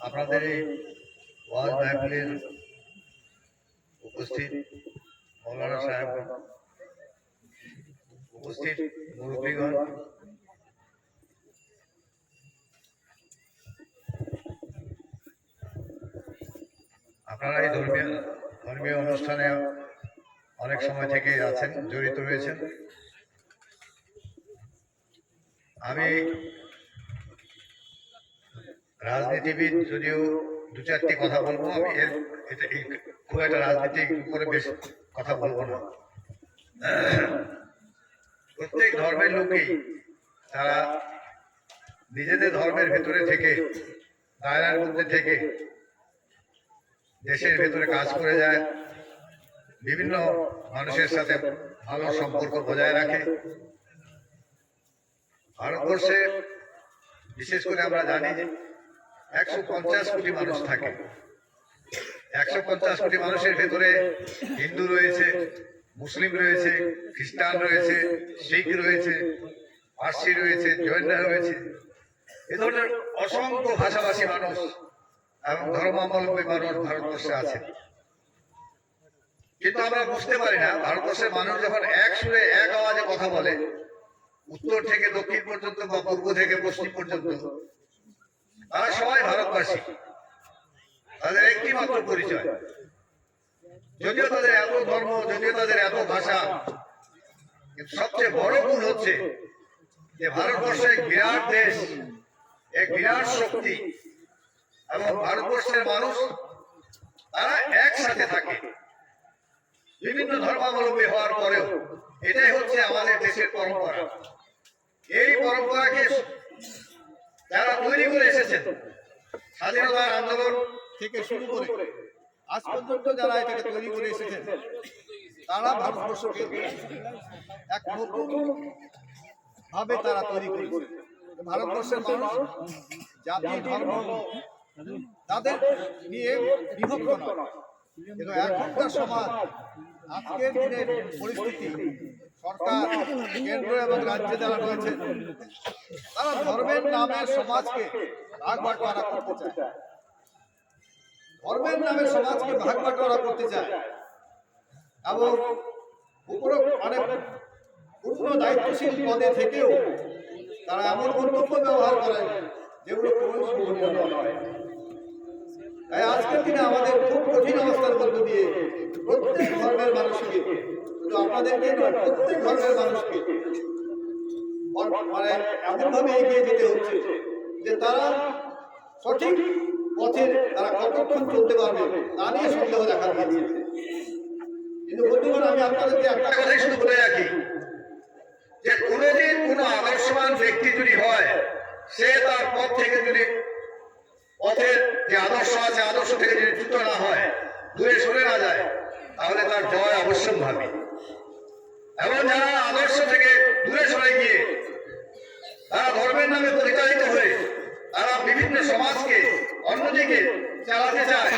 আপনাদের এই ওয়াজ মাহফিলের উপস্থিত মৌলানা সাহেব, উপস্থিত মুরব্বীগণ, আপনারা এই ধর্মীয় অনুষ্ঠানে অনেক সময় থেকে আছেন, জড়িত রয়েছেন। আমি রাজনীতিবিদ, যদিও দু চারটি কথা বলবো, আমি খুব একটা রাজনীতির উপরে বেশ কথা বলবো না। প্রত্যেক ধর্মের লোকই তারা নিজেদের ধর্মের ভেতরে থেকে, দায়রার মধ্যে থেকে দেশের ভেতরে কাজ করে যায়, বিভিন্ন মানুষের সাথে ভালো সম্পর্ক বজায় রাখে। ভারতবর্ষে বিশেষ করে আমরা জানি যে 150 কোটি মানুষ থাকে। 150 কোটি মানুষের ভেতরে হিন্দু রয়েছে, মুসলিম রয়েছে, খ্রিস্টান রয়েছে, শিখ রয়েছে, পার্সি রয়েছে, জৈনরা রয়েছে। এ ধরনের অসংখ্য ভাষাভাষী মানুষ এবং ধর্মাবলম্বী মানুষ ভারতবর্ষে আছে। কিন্তু আমরা বুঝতে পারি না, ভারতবর্ষের মানুষ যখন এক সুরে এক আওয়াজে কথা বলে, উত্তর থেকে দক্ষিণ পর্যন্ত বা পূর্ব থেকে পশ্চিম পর্যন্ত, তারা সবাই ভারতবাসী। তাদের একটি মাত্র পরিচয়। যদিও তাদের এত ধর্ম, যদিও তাদের এত ভাষা, কিন্তু সবচেয়ে বড় গুণ হচ্ছে যে ভারতবর্ষ এক বিরাট দেশ, এক বিরাট শক্তি, এবং ভারতবর্ষের মানুষ তারা একসাথে থাকে বিভিন্ন ধর্মাবলম্বী হওয়ার পরেও। এটাই হচ্ছে আমাদের দেশের পরম্পরা। এই পরম্পরাকে যারা তৈরি করে এসেছেন, স্বাধীনতার আন্দোলন থেকে শুরু করে আজ পর্যন্ত যারা এটাকে তৈরি করে এসেছেন, তারা ভারতবর্ষকে এক নতুন ভাবে তারা তৈরি করেছে। ভারতবর্ষের মানুষ জাতি ধর্ম তাদের নিয়ে বিভক্ত নয়, কিন্তু এখনকার সমাজ, আজকের দিনের পরিস্থিতি, সরকার, কেন্দ্র এবং রাজ্যে যারা রয়েছেন, তারা ধর্মের নামে সমাজকে ভাগ বাটোয়ারা করতে চায়। ধর্মের নামে সমাজকে ভাগ বাটোয়ারা করতে চায় এবং উপরে অনেক পূর্ণ দায়িত্বশীল পদে থেকেও তারা এমন মন্তব্য ব্যবহার করেন যেগুলো কোনো শোভনীয় নয়। তাই আজকের দিনে আমাদের খুব কঠিন অবস্থার মধ্য দিয়ে প্রত্যেক ধর্মের মানুষকে, শুধু আপনাদেরকে নয়, প্রত্যেক ধর্মের মানুষকে মানে এমনভাবে এগিয়ে যেতে হচ্ছে যে তারা সঠিক পথে তারা কতক্ষণ চলতে পারবে তা নিয়ে সন্দেহ দেখা দিয়েছে। কিন্তু বন্ধুগণ, আমি আপনাদেরকে একটা কথাই শুধু বলে রাখি যে কোনোদিন কোনো আদর্শবান ব্যক্তি যদি হয়, সে তার পথ থেকে যদি, পথের যে আদর্শ আছে, আদর্শ থেকে যদি চ্যুত না হয়, দূরে সরে না যায়, তাহলে তার জয় অবশ্যম্ভাবী। এবং যারা আদর্শ থেকে দূরে সরে গিয়ে তারা ধর্মের নামে পরিচালিত হয়ে তারা বিভিন্ন সমাজকে অন্যদিকে চালাতে চায়,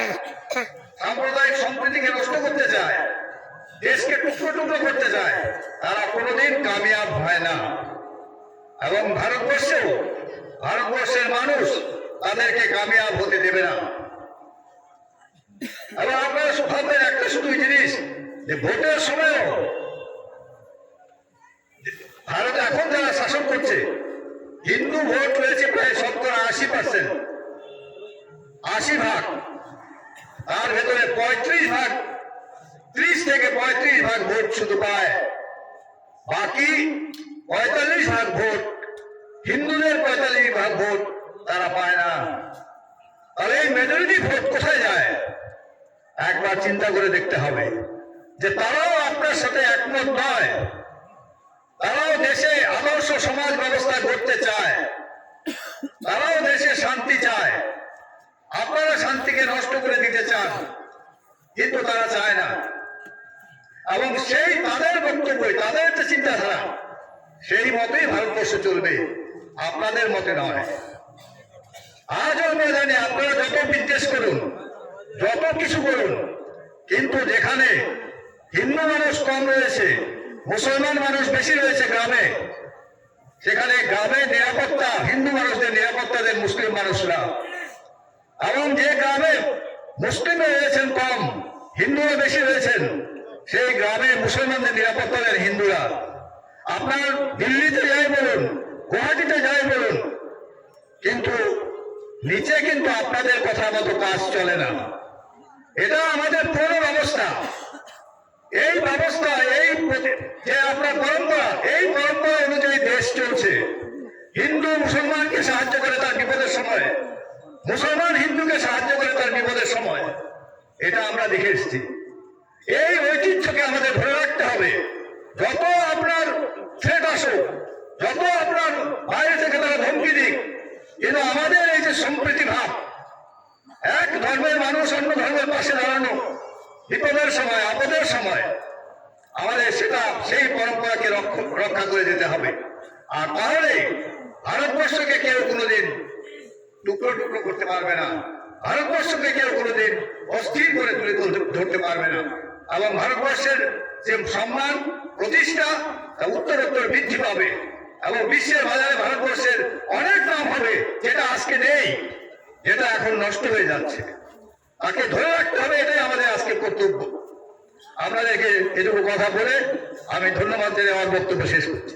সাম্প্রদায়িক সম্প্রীতিকে নষ্ট করতে চায়, দেশকে টুকরো টুকরো করতে চায়, তারা কোনোদিন কামিয়াব হয় না। এবং ভারতবর্ষের মানুষ তাদেরকে কামিয়াব হতে দেবে না। এবং আপনারা ভাববেন একটা শুধু জিনিস, যে ভোটের সময়ও ভারতে এখন যারা শাসন করছে, হিন্দু ভোট রয়েছে প্রায় 80%, 80 ভাগ। তার ভেতরে 35 ভাগ, 30 থেকে 35 ভাগ ভোট শুধু পায়। বাকি 45 ভাগ ভোট, হিন্দুদের 45 ভাগ ভোট তারা পায় না। তাহলে এই মেজরিটি ভোট কোথায় যায়? একবার চিন্তা করে দেখতে হবে যে তারাও আপনার সাথে একমত নয়। তারাও দেশে আদর্শ সমাজ ব্যবস্থা করতে চায়, তারাও দেশে শান্তি চায়। আপনারা শান্তিকে নষ্ট করে দিতে চান, কিন্তু তারা চায় না। এবং সেই তাদের বক্তব্য, তাদের যে চিন্তাধারা, সেই মতেই ভারতবর্ষ চলবে, আপনাদের মতে নয়। আজও আমরা জানি আপনারা যত বিদ্বেষ করুন, যত কিছু করুন, কিন্তু যেখানে হিন্দু মানুষ কম রয়েছে, মুসলমান মানুষ বেশি রয়েছে গ্রামে, সেখানে গ্রামের নিরাপত্তা, হিন্দু মানুষদের নিরাপত্তা দেন মুসলিম মানুষরা, এবং যে গ্রামে মুসলিম রয়েছেন কম, হিন্দুরা বেশি রয়েছেন, সেই গ্রামে মুসলমানদের নিরাপত্তা দেন হিন্দুরা। আপনার দিল্লিতে যাই বলুন, গুয়াহাটিতে যাই বলুন, কিন্তু নিচে কিন্তু আপনাদের কথা মতো কাজ চলে না। এটা আমাদের পুরনো ব্যবস্থা। এই ব্যবস্থা, এই যে আপনার পরম্পরা, এই পরম্পরা অনুযায়ী দেশ চলছে। হিন্দু মুসলমানকে সাহায্য করে তার বিপদের সময়, মুসলমান হিন্দুকে সাহায্য করে তার বিপদের সময়, এটা আমরা দেখে এসেছি। এই ঐতিহ্যকে আমাদের ধরে রাখতে হবে। যত আপনার থ্রেট আসুক, যত আপনার বাইরে থেকে তারা ধমকি দিক, কিন্তু আমাদের এই যে সম্প্রীতি ভাব, এক ধর্মের মানুষ অন্য ধর্মের পাশে দাঁড়ানো, বিপদের সময়, আপদের সময়, আমাদের সেটা সেই পরম্পরাকে রক্ষা করে যেতে হবে। আর তাহলে ভারতবর্ষকে কেউ কোনোদিন টুকরো টুকরো করতে পারবে না, ভারতবর্ষকে কেউ কোনোদিন অস্থির করে তুলে ধরতে পারবে না, এবং ভারতবর্ষের যে সম্মান প্রতিষ্ঠা তা উত্তরোত্তর বৃদ্ধি পাবে, এবং বিশ্বের বাজারে ভারতবর্ষের অনেক নাম হবে, যেটা আজকে নেই, যেটা এখন নষ্ট হয়ে যাচ্ছে। তাকে ধরে রাখতে হবে, এটাই আমাদের আজকে কর্তব্য। আপনাদেরকে এটুকু কথা বলে আমি ধন্যবাদ দিয়ে আমার বক্তব্য শেষ করছি।